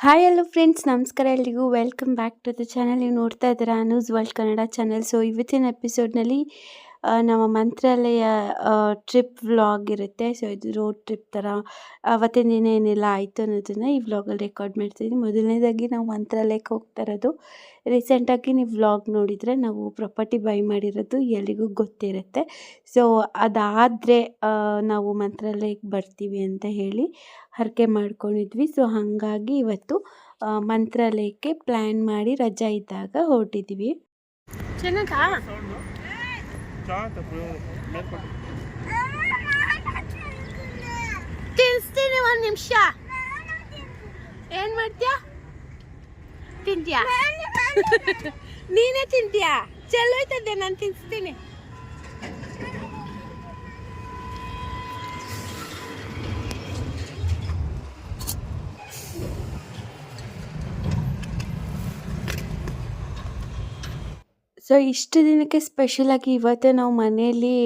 Hi hello friends, ನಮಸ್ಕಾರ ಎಲ್ರಿಗೂ. Welcome back to the channel. ನೀವು ನೋಡ್ತಾ ಇದ್ದೀರಾ Anu's world Kannada channel. So ಇವತ್ತಿನ ಎಪಿಸೋಡ್ನಲ್ಲಿ ನಮ್ಮ ಮಂತ್ರಾಲಯ ಟ್ರಿಪ್ ವ್ಲಾಗ್ ಇರುತ್ತೆ. ಸೊ ಇದು ರೋಡ್ ಟ್ರಿಪ್ ಥರ ಅವತ್ತಿನ ದಿನ ಏನೆಲ್ಲ ಆಯಿತು ಅನ್ನೋದನ್ನು ಈ ವ್ಲಾಗಲ್ಲಿ ರೆಕಾರ್ಡ್ ಮಾಡ್ತಿದ್ದೀನಿ. ಮೊದಲನೇದಾಗಿ ನಾವು ಮಂತ್ರಾಲಯಕ್ಕೆ ಹೋಗ್ತಾ ಇರೋದು. ರೀಸೆಂಟಾಗಿ ನೀವು ವ್ಲಾಗ್ ನೋಡಿದರೆ ನಾವು ಪ್ರಾಪರ್ಟಿ ಬೈ ಮಾಡಿರೋದು ಎಲ್ರಿಗೂ ಗೊತ್ತಿರುತ್ತೆ. ಸೊ ಅದಾದರೆ ನಾವು ಮಂತ್ರಾಲಯಕ್ಕೆ ಬರ್ತೀವಿ ಅಂತ ಹೇಳಿ ಹರಕೆ ಮಾಡ್ಕೊಂಡಿದ್ವಿ. ಸೊ ಹಾಗಾಗಿ ಇವತ್ತು ಮಂತ್ರಾಲಯಕ್ಕೆ ಪ್ಲ್ಯಾನ್ ಮಾಡಿ ರಜಾ ಇದ್ದಾಗ ಹೊರಟಿದ್ದೀವಿ. ತಿನ್ಸ್ತೀನಿ, ಒಂದು ನಿಮಿಷ. ಏನ್ ಮಾಡ್ತೀಯಾ? ತಿಂತೀಯಾ? ನೀನೇ ತಿಂತೀಯಾ? ಚೆಲ್ಲೋಯ್ತದೆ, ನಾನು ತಿನ್ಸ್ತೀನಿ. ಸೊ ಇಷ್ಟು ದಿನಕ್ಕೆ ಸ್ಪೆಷಲಾಗಿ ಇವತ್ತೇ ನಾವು ಮನೆಯಲ್ಲಿ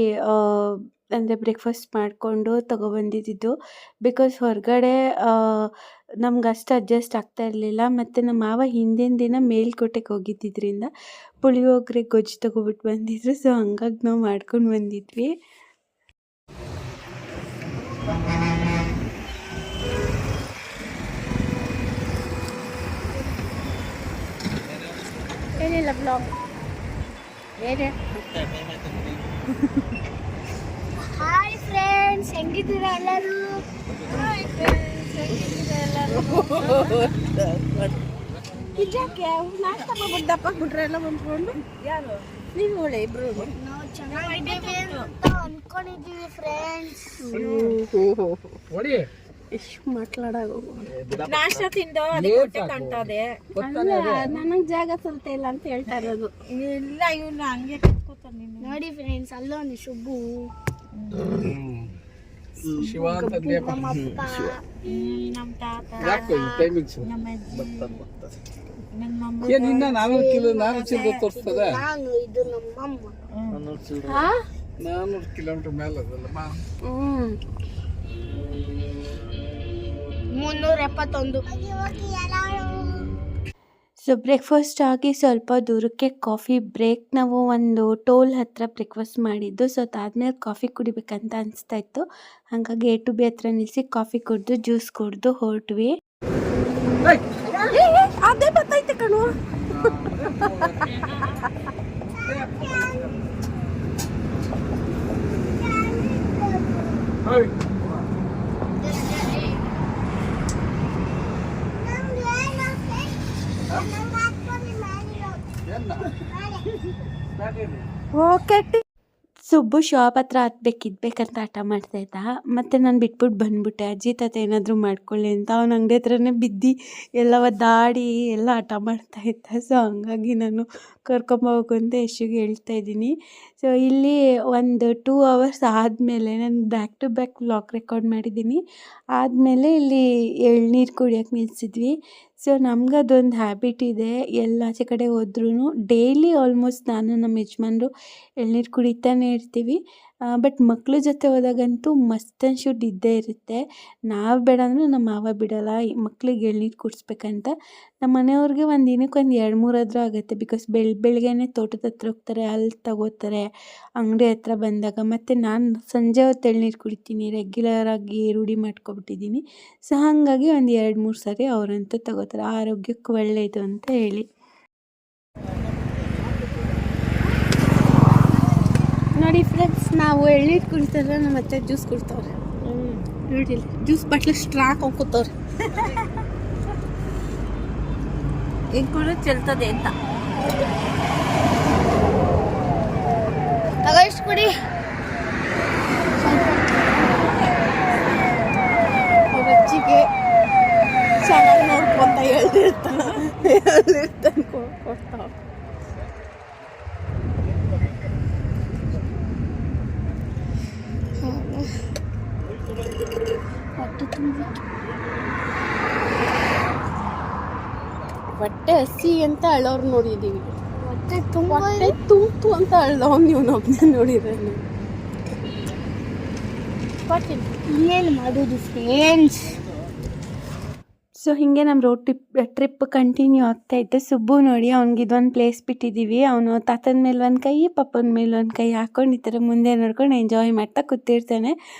ಅಂದರೆ ಬ್ರೇಕ್ಫಾಸ್ಟ್ ಮಾಡಿಕೊಂಡು ತೊಗೊಬಂದಿದ್ದು. ಬಿಕಾಸ್ ಹೊರಗಡೆ ನಮ್ಗೆ ಅಷ್ಟು ಅಡ್ಜಸ್ಟ್ ಆಗ್ತಾ ಇರಲಿಲ್ಲ. ಮತ್ತು ನಮ್ಮ ಮಾವ ಹಿಂದಿನ ದಿನ ಮೇಲ್ಕೋಟೆಗೆ ಹೋಗಿದ್ದರಿಂದ ಪುಳಿಯೋಗರೆ ಗೊಜ್ಜು ತೊಗೊಬಿಟ್ಟು ಬಂದಿದ್ರು. ಸೊ ಹಂಗಾಗಿ ನಾವು ಮಾಡ್ಕೊಂಡು ಬಂದಿದ್ವಿ. ಏನಿಲ್ಲ ಬ್ಲಾಗ್ ಏನೇ. ಹಾಯ್ ಫ್ರೆಂಡ್ಸ್, ಹೆಂಗಿದ್ದೀರಾ ಎಲ್ಲರೂ? ಇದ್ಯಾಕೆ ನಾಷ್ಟ ದಪ್ಪಾಗ್ಬಿಟ್ರೆ ಎಲ್ಲ ಬಂದ್ಕೊಂಡು? ಯಾರು ನೀವು? ಒಳ್ಳೆ ಇಬ್ರು ನಾವು ಚೆನ್ನಾಗಿದ್ದೀವಿ ಅಂತ ಅನ್ಕೊಂಡಿದ್ದೀವಿ ಫ್ರೆಂಡ್ಸ್. ಎಷ್ಟು ಮಾತಾಡೋದು. ನಾಷ್ಟ ತಿಂದು ಹೊಟ್ಟೆ ಕಾಣ್ತದೆ. ನನಗೆ ಜಾಗ ಸ್ವಲ್ಪ ಇಲ್ಲ ಅಂತ ಹೇಳ್ತಾ ಇರೋದು. ಇಲ್ಲ, ಇವನು ಹಂಗೆ ಕತ್ಕೋತಾನೆ. ನೋಡಿ ಫ್ರೆಂಡ್ಸ್, ಅಲ್ಲೊಂದು ಶುಭು, ಶಿವ ಅಂತ ನಮ್ಮಪ್ಪ, ನಮ್ಮ ತಾತ, ನಮ್ಮ ಅಜ್ಜಿ, ನನ್ನ ಮಮ್ಮ. ಇನ್ನ 400 ಕಿಲೋ 400 ಚಿಲ್ಲರೆ ತೋರಿಸ್ತದೆ. ನಾನು, ಇದು ನಮ್ಮಮ್ಮ. 400 ಕಿಲೋಮೀಟರ್ ಮೇಲೆ ಅದಲ್ಲಮ್ಮ. 371. ಸೊ ಬ್ರೇಕ್ಫಾಸ್ಟ್ ಆಗಿ ಸ್ವಲ್ಪ ದೂರಕ್ಕೆ ಕಾಫಿ ಬ್ರೇಕ್. ನಾವು ಒಂದು ಟೋಲ್ ಹತ್ರ ಬ್ರೇಕ್ಫಾಸ್ಟ್ ಮಾಡಿದ್ದು. ಸೊ ಅದಾದ್ಮೇಲೆ ಕಾಫಿ ಕುಡಿಬೇಕಂತ ಅನಿಸ್ತಾ ಇತ್ತು. ಹಾಗಾಗಿ A to B ಹತ್ರ ನಿಲ್ಲಿಸಿ ಕಾಫಿ ಕುಡಿದು ಜ್ಯೂಸ್ ಕುಡಿದು ಹೊರಟ್ವಿ. ಅದೇ ಗೊತ್ತೈತೆ ಕಣು. ಓಕೆ. ಸುಬ್ಬು ಶಾಪ್ ಹತ್ರ ಹತ್ಬೇಕಂತ ಹಠ ಮಾಡ್ತಾ ಇದ್ದ. ಮತ್ತು ನಾನು ಬಿಟ್ಬಿಟ್ಟು ಬಂದ್ಬಿಟ್ಟೆ. ಅಜ್ಜಿ ತಾತ ಏನಾದರೂ ಮಾಡ್ಕೊಳ್ಳಿ ಅಂತ. ಅವ್ನ ಅಂಗಡಿ ಹತ್ರನೇ ಬಿದ್ದು ಎಲ್ಲ ಒದ್ದಾಡಿ ಎಲ್ಲ ಹಠ ಮಾಡ್ತಾ ಇದ್ದ. ಸೊ ಹಂಗಾಗಿ ನಾನು ಕರ್ಕೊಂಬೋಗು ಅಂತ ಯಶುಗೆ ಹೇಳ್ತಾ ಇದ್ದೀನಿ. ಸೊ ಇಲ್ಲಿ ಒಂದು 2 hours ಆದಮೇಲೆ ನಾನು back to back vlog record ಮಾಡಿದ್ದೀನಿ. ಆದಮೇಲೆ ಇಲ್ಲಿ ಎಳ್ನೀರು ಕುಡಿಯೋಕೆ ನಿಲ್ಲಿಸಿದ್ವಿ. ಸೊ ನಮ್ಗೆ ಅದೊಂದು ಹ್ಯಾಬಿಟ್ ಇದೆ. ಎಲ್ಲಾಚೆ ಕಡೆ ಹೋದ್ರೂ ಡೈಲಿ ಆಲ್ಮೋಸ್ಟ್ ನಾನು ನಮ್ಮ ಯಜಮಾನ್ರು ಎಳ್ನೀರು ಕುಡಿತಾನೆ ಇರ್ತೀವಿ. ಬಟ್ ಮಕ್ಳ ಜೊತೆ ಹೋದಾಗಂತೂ ಮಸ್ಟ್ ಆ್ಯಂಡ್ ಶುಡ್ ಇದ್ದೇ ಇರುತ್ತೆ. ನಾವು ಬೇಡ ಅಂದರೂ ನಮ್ಮ ಮಾವ ಬಿಡೋಲ್ಲ ಮಕ್ಳಿಗೆ ಎಳ್ನೀರು ಕುಡಿಸ್ಬೇಕಂತ. ನಮ್ಮ ಮನೆಯವ್ರಿಗೆ ಒಂದು ದಿನಕ್ಕೆ ಒಂದು 2-3 ಆದರೂ ಆಗುತ್ತೆ. ಬಿಕಾಸ್ ಬೆಳಗ್ಗೆನೇ ತೋಟದ ಹತ್ರ ಹೋಗ್ತಾರೆ, ಅಲ್ಲಿ ತಗೋತಾರೆ ಅಂಗಡಿ ಹತ್ರ ಬಂದಾಗ. ಮತ್ತು ನಾನು ಸಂಜೆ ಹೊತ್ತು ಎಳ್ನೀರು ಕುಡಿತೀನಿ, ರೆಗ್ಯುಲರಾಗಿ ರೂಢಿ ಮಾಡ್ಕೊಬಿಟ್ಟಿದ್ದೀನಿ. ಸೊ ಹಾಗಾಗಿ ಒಂದು 2-3 ಸಾರಿ ಅವರಂತೂ ತಗೋತಾರೆ, ಆರೋಗ್ಯಕ್ಕೆ ಒಳ್ಳೆಯದು ಅಂತ ಹೇಳಿ. ನೋಡಿ ಫ್ರೆಂಡ್ಸ್, ನಾವು ಎಳ್ನೀರು ಕುಡಿತಾರೆ, ನಮ್ಮ ಅತ್ತೆ ಜ್ಯೂಸ್ ಕುಡ್ತವ್ರೆ. ನೋಡಿಲ್ಲ, ಜ್ಯೂಸ್ ಬಾಟ್ಲಿ ಸ್ಟ್ರಾಕ್ ಹೋಗ್ಕೋತವ್ರೆ. ಹೆಂಗೆ ಕೂಡ ಚೆಲ್ತದೆ ಅಂತ. ತಗೋ ಇಷ್ಟು ಕುಡಿ. ಅಜ್ಜಿಗೆ ಚೆನ್ನಾಗಿ ನೋಡ್ಕೊಂತ ಹೇಳ್ತಿರ್ತಾನೆ ಕೊಡ್ತಾವ. ಹೊಟ್ಟೆ ಹಸಿ ಅಂತ ಅಳೋರು ನೋಡಿದ್ದೀವಿ. ಹೊಟ್ಟೆ ತೂತು ಅಂತ ಅಳ್ದವ್ ನೀವು ಒಬ್ಬನೇ ನೋಡಿದ್ರೆ. ಏನು ಮಾಡೋದು ಫ್ರೆಂಡ್ಸ್. ಸೊ ಹೀಗೆ ನಮ್ಮ ರೋಡ್ ಟ್ರಿಪ್ ಕಂಟಿನ್ಯೂ ಆಗ್ತಾಯಿತ್ತು. ಸುಬ್ಬು ನೋಡಿ ಅವ್ನಿಗೆ ಇದೊಂದು ಪ್ಲೇಸ್ ಬಿಟ್ಟಿದ್ದೀವಿ. ಅವನು ತಾತನ ಮೇಲೆ ಒಂದು ಕೈ ಪಪ್ಪನ ಮೇಲೆ ಒಂದು ಕೈ ಹಾಕ್ಕೊಂಡು ಈ ಥರ ಮುಂದೆ ನೋಡ್ಕೊಂಡು ಎಂಜಾಯ್ ಮಾಡ್ತಾ ಕೂತಿರ್ತಾನೆ.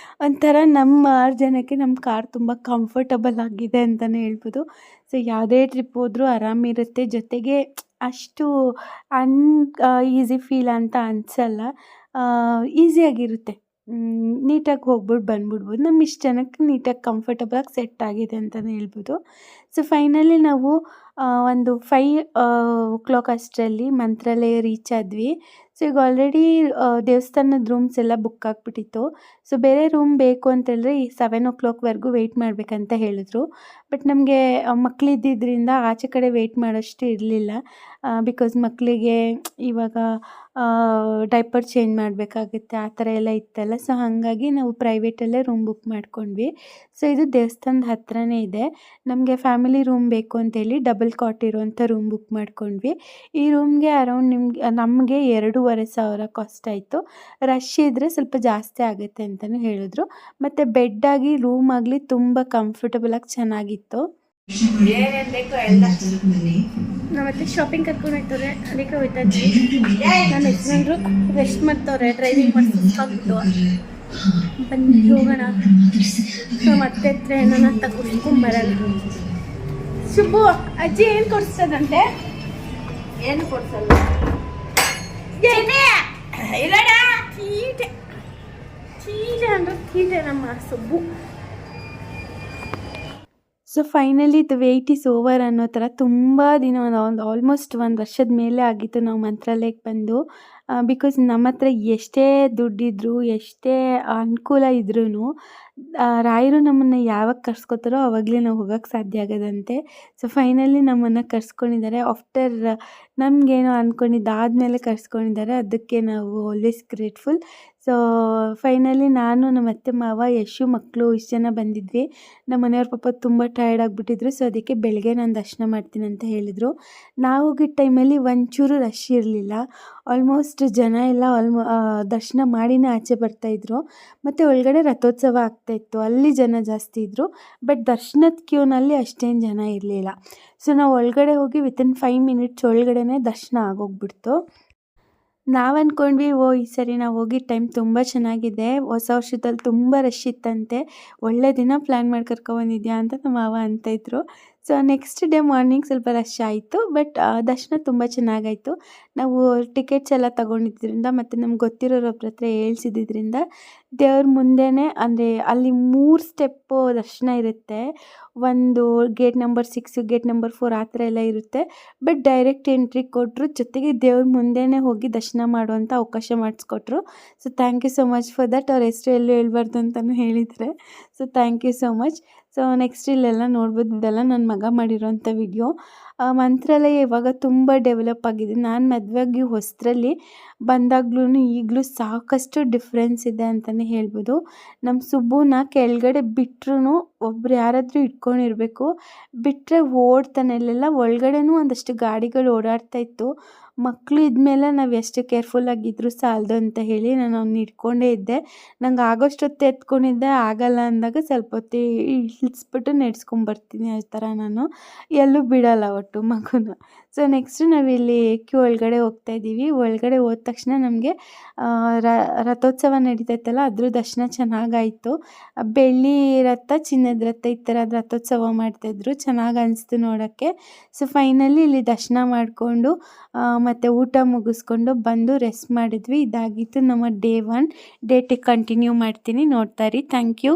ಒಂಥರ ನಮ್ಮ 6 ಜನಕ್ಕೆ ನಮ್ಮ ಕಾರ್ ತುಂಬ ಕಂಫರ್ಟಬಲ್ ಆಗಿದೆ ಅಂತಲೇ ಹೇಳ್ಬೋದು. ಸೊ ಯಾವುದೇ ಟ್ರಿಪ್ ಹೋದರೂ ಆರಾಮಿರುತ್ತೆ. ಜೊತೆಗೆ ಅಷ್ಟು ಈಸಿ ಫೀಲ್ ಅಂತ ಅನಿಸಲ್ಲ. ಈಸಿಯಾಗಿರುತ್ತೆ. ನೀಟಾಗಿ ಹೋಗ್ಬಿಟ್ಟು ಬಂದ್ಬಿಡ್ಬೋದು. ನಮ್ಮ ಇಷ್ಟು ಜನಕ್ಕೆ ನೀಟಾಗಿ ಕಂಫರ್ಟಬಲಾಗಿ ಸೆಟ್ ಆಗಿದೆ ಅಂತಲೇ ಹೇಳ್ಬೋದು. ಸೊ ಫೈನಲಿ ನಾವು ಒಂದು 5 o'clock ಅಷ್ಟರಲ್ಲಿ ಮಂತ್ರಾಲಯ ರೀಚ್ ಆದ್ವಿ. ಸೊ ಈಗ ಆಲ್ರೆಡಿ ದೇವಸ್ಥಾನದ ರೂಮ್ಸ್ ಎಲ್ಲ ಬುಕ್ ಆಗಿಬಿಟ್ಟಿತ್ತು. ಸೊ ಬೇರೆ ರೂಮ್ ಬೇಕು ಅಂತೇಳಿದ್ರೆ ಈ 7 o'clockವರೆಗೂ ವೆಯ್ಟ್ ಮಾಡಬೇಕಂತ ಹೇಳಿದ್ರು. ಬಟ್ ನಮಗೆ ಮಕ್ಕಳಿದ್ದಿದ್ದರಿಂದ ಆಚೆ ಕಡೆ ವೆಯ್ಟ್ ಮಾಡೋಷ್ಟು ಇರಲಿಲ್ಲ. ಬಿಕಾಸ್ ಮಕ್ಕಳಿಗೆ ಇವಾಗ ಡೈಪರ್ ಚೇಂಜ್ ಮಾಡಬೇಕಾಗುತ್ತೆ, ಆ ಥರ ಎಲ್ಲ ಇತ್ತಲ್ಲ. ಸೊ ಹಾಗಾಗಿ ನಾವು ಪ್ರೈವೇಟಲ್ಲೇ ರೂಮ್ ಬುಕ್ ಮಾಡ್ಕೊಂಡ್ವಿ. ಸೊ ಇದು ದೇವಸ್ಥಾನದ ಹತ್ರನೇ ಇದೆ. ನಮಗೆ ಫ್ಯಾಮಿಲಿ ರೂಮ್ ಬೇಕು ಅಂತೇಳಿ ಡಬಲ್ ಕಾಟ್ ಇರುವಂಥ ರೂಮ್ ಬುಕ್ ಮಾಡ್ಕೊಂಡ್ವಿ. ಈ ರೂಮ್ಗೆ ಅರೌಂಡ್ ನಮಗೆ 2,500 ಕಾಸ್ಟ್ ಆಯಿತು. ರಶ್ ಇದ್ದರೆ ಸ್ವಲ್ಪ ಜಾಸ್ತಿ ಆಗುತ್ತೆ ಅಂತಲೂ ಹೇಳಿದ್ರು. ಮತ್ತು ಬೆಡ್ ಆಗಿ ರೂಮ್ ಆಗಲಿ ತುಂಬ ಕಂಫರ್ಟಬಲಾಗಿ ಚೆನ್ನಾಗಿತ್ತು. ನಾವತ್ತೆ ಶಾಪಿಂಗ್ ಕರ್ಕೊಂಡು ಹೋಗ್ತಾರೆ, ಅದಕ್ಕೆ ಹೋಗ್ತಾ ಇದ್ವಿ. ನನ್ನ ಯಜಮಾನ್ರು ರೆಸ್ಟ್ ಮಾಡ್ತವ್ರೆ, ಡ್ರೈವಿಂಗ್ ಮಾಡಿ ಸುಸ್ತಾಗ್ಬಿಟ್ಟು. ಬನ್ನಿ ಹೋಗೋಣ. ಸೊ ಮತ್ತೆ ಟ್ರೈನನ್ನ ತಗೊಂಡ್ಬರಲ್ಲ. ಶುಭು ಅಜ್ಜಿ ಏನು ಕೊಡಿಸ್ತದಂತೆ? ಏನು ಕೊಡ್ಸಲ್ಲ. ತೀಟೆ ಅಂದ್ರೆ ತೀಟೆ ನಮ್ಮ ಸುಬ್ಬು. ಸೊ ಫೈನಲಿ ಇದು ವೆಯ್ಟ್ ಈಸ್ ಓವರ್ ಅನ್ನೋ ಥರ ತುಂಬ ದಿನ ಒಂದು ಆಲ್ಮೋಸ್ಟ್ 1 ವರ್ಷದ ಮೇಲೆ ಆಗಿತ್ತು ನಾವು ಮಂತ್ರಾಲಯಕ್ಕೆ ಬಂದು. ಬಿಕಾಸ್ ನಮ್ಮ ಹತ್ರ ಎಷ್ಟೇ ದುಡ್ಡಿದ್ರು ಎಷ್ಟೇ ಅನುಕೂಲ ಇದ್ರೂ ರಾಯರು ನಮ್ಮನ್ನು ಯಾವಾಗ ಕರ್ಸ್ಕೊತಾರೋ ಆವಾಗಲೇ ನಾವು ಹೋಗೋಕ್ಕೆ ಸಾಧ್ಯ ಆಗೋದಂತೆ. ಸೊ ಫೈನಲಿ ನಮ್ಮನ್ನು ಕರ್ಸ್ಕೊಂಡಿದ್ದಾರೆ. ಆಫ್ಟರ್ ನಮಗೇನೋ ಅಂದ್ಕೊಂಡಿದ್ದಾದಮೇಲೆ ಕರ್ಸ್ಕೊಂಡಿದ್ದಾರೆ. ಅದಕ್ಕೆ ನಾವು ಆಲ್ವೇಸ್ ಗ್ರೇಟ್ಫುಲ್. ಸೊ ಫೈನಲಿ ನಾನು ನಮ್ಮ ಅತ್ತೆ ಮಾವ ಯಶು ಮಕ್ಕಳು ಇಷ್ಟು ಜನ ಬಂದಿದ್ವಿ. ನಮ್ಮ ಮನೆಯವ್ರ ಪಾಪ ತುಂಬ ಟಯರ್ಡ್ ಆಗಿಬಿಟ್ಟಿದ್ರು. ಸೊ ಅದಕ್ಕೆ ಬೆಳಗ್ಗೆ ನಾನು ದರ್ಶನ ಮಾಡ್ತೀನಿ ಅಂತ ಹೇಳಿದರು. ನಾವು ಹೋಗಿದ್ದ ಟೈಮಲ್ಲಿ ಒಂಚೂರು ರಶ್ ಇರಲಿಲ್ಲ. ಆಲ್ಮೋಸ್ಟ್ ಜನ ಎಲ್ಲ ದರ್ಶನ ಮಾಡಿನೇ ಆಚೆ ಬರ್ತಾಯಿದ್ರು. ಮತ್ತು ಒಳಗಡೆ ರಥೋತ್ಸವ ಆಗ್ತಾಯಿತ್ತು, ಅಲ್ಲಿ ಜನ ಜಾಸ್ತಿ ಇದ್ದರು. ಬಟ್ ದರ್ಶನದ ಕ್ಯೂನಲ್ಲಿ ಅಷ್ಟೇನು ಜನ ಇರಲಿಲ್ಲ. ಸೊ ನಾವು ಒಳಗಡೆ ಹೋಗಿ ವಿತಿನ್ 5 minutes ಒಳಗಡೆನೇ ದರ್ಶನ ಆಗೋಗ್ಬಿಡ್ತು. ನಾವು ಅಂದ್ಕೊಂಡ್ವಿ ಈ ಸರಿ ನಾವು ಹೋಗಿದ್ದ ಟೈಮ್ ತುಂಬ ಚೆನ್ನಾಗಿದೆ, ಹೊಸ ವರ್ಷದಲ್ಲಿ ತುಂಬ ರಶ್ ಇತ್ತಂತೆ, ಒಳ್ಳೆ ದಿನ ಪ್ಲ್ಯಾನ್ ಮಾಡಿ ಕರ್ಕೊಬಂದಿದ್ಯಾ ಅಂತ ನಮ್ಮ ಮಾವ ಅಂತಾಯಿದ್ರು. ಸೊ ನೆಕ್ಸ್ಟ್ ಡೇ ಮಾರ್ನಿಂಗ್ ಸ್ವಲ್ಪ ರಶ್ ಆಯಿತು. ಬಟ್ ದರ್ಶನ ತುಂಬ ಚೆನ್ನಾಗಾಯಿತು. ನಾವು ಟಿಕೆಟ್ಸ್ ಎಲ್ಲ ತೊಗೊಂಡಿದ್ದರಿಂದ ಮತ್ತು ನಮ್ಗೆ ಗೊತ್ತಿರೋರೊಬ್ರ ಹತ್ರ ಹೇಳ್ಸಿದ್ರಿಂದ ದೇವ್ರ ಮುಂದೆನೇ, ಅಂದರೆ ಅಲ್ಲಿ 3 ಸ್ಟೆಪ್ಪು ದರ್ಶನ ಇರುತ್ತೆ. ಒಂದು ಗೇಟ್ ನಂಬರ್ 6, ಗೇಟ್ ನಂಬರ್ 4 ಆ ಥರ ಎಲ್ಲ ಇರುತ್ತೆ. ಬಟ್ ಡೈರೆಕ್ಟ್ ಎಂಟ್ರಿ ಕೊಟ್ಟರು, ಜೊತೆಗೆ ದೇವ್ರ ಮುಂದೆನೇ ಹೋಗಿ ದರ್ಶನ ಮಾಡುವಂಥ ಅವಕಾಶ ಮಾಡಿಸ್ಕೊಟ್ರು. So thank you so much for that. ಅವ್ರ ಹೆಸರು ಎಲ್ಲೂ ಹೇಳ್ಬಾರ್ದು ಅಂತಲೂ ಹೇಳಿದ್ದಾರೆ. So thank you so much. So next ಇಲ್ಲೆಲ್ಲ ನೋಡ್ಬೋದು, ಇದೆಲ್ಲ ನನ್ನ ಮಗ ಮಾಡಿರೋಂಥ ವಿಡಿಯೋ. ಮಂತ್ರಾಲಯ ಇವಾಗ ತುಂಬ ಡೆವಲಪ್ ಆಗಿದೆ. ನಾನು ಮದುವೆಯಾಗಿ ಹೊಸದ್ರಲ್ಲಿ ಬಂದಾಗ್ಲೂ ಈಗಲೂ ಸಾಕಷ್ಟು ಡಿಫ್ರೆನ್ಸ್ ಇದೆ ಅಂತಲೇ ಹೇಳ್ಬೋದು. ನಮ್ಮ ಸುಬ್ಬುನ ಕೆಳಗಡೆ ಬಿಟ್ರೂ ಒಬ್ರು ಯಾರಾದರೂ ಇಟ್ಕೊಂಡಿರಬೇಕು, ಬಿಟ್ಟರೆ ಓಡ್ತಾನೆ. ಇಲ್ಲೆಲ್ಲ ಒಳಗಡೆನೂ ಒಂದಷ್ಟು ಗಾಡಿಗಳು ಓಡಾಡ್ತಾಯಿತ್ತು. ಮಕ್ಕಳು ಇದ್ಮೇಲೆ ನಾವು ಎಷ್ಟು ಕೇರ್ಫುಲ್ಲಾಗಿದ್ದರೂ ಸಾಲದು ಅಂತ ಹೇಳಿ ನಾನು ಅವ್ನ ಇಟ್ಕೊಂಡೇ ಇದ್ದೆ. ನಂಗೆ ಆಗೋಷ್ಟೊತ್ತು ಎತ್ಕೊಂಡಿದ್ದೆ, ಆಗಲ್ಲ ಅಂದಾಗ ಸ್ವಲ್ಪ ಹೊತ್ತು ಇಳಿಸ್ಬಿಟ್ಟು ನಡೆಸ್ಕೊಂಬರ್ತೀನಿ. ಆ ಥರ ನಾನು ಎಲ್ಲೂ ಬಿಡಲ್ಲ ಒಟ್ಟು ಮಗುನ. ಸೊ ನೆಕ್ಸ್ಟು ನಾವಿಲ್ಲಿ ಕ್ಯೂ ಒಳಗಡೆ ಹೋಗ್ತಾಯಿದ್ದೀವಿ. ಒಳಗಡೆ ಹೋದ ತಕ್ಷಣ ನಮಗೆ ರಥೋತ್ಸವ ನಡೀತೈತಲ್ಲ, ಅದ್ರ ದರ್ಶನ ಚೆನ್ನಾಗಾಯಿತು. ಬೆಳ್ಳಿ ರಥ, ಚಿನ್ನದ ರಥ ಈ ಥರ ರಥೋತ್ಸವ ಮಾಡ್ತಾಯಿದ್ರು, ಚೆನ್ನಾಗಿ ಅನಿಸ್ತು ನೋಡೋಕ್ಕೆ. ಸೊ ಫೈನಲಿ ಇಲ್ಲಿ ದರ್ಶನ ಮಾಡಿಕೊಂಡು ಮತ್ತು ಊಟ ಮುಗಿಸ್ಕೊಂಡು ಬಂದು ರೆಸ್ಟ್ ಮಾಡಿದ್ವಿ. ಇದಾಗಿತ್ತು ನಮ್ಮ ಡೇ 1. ಡೇ 2 ಕಂಟಿನ್ಯೂ ಮಾಡ್ತೀನಿ, ನೋಡ್ತಾ ಇರಿ. Thank you.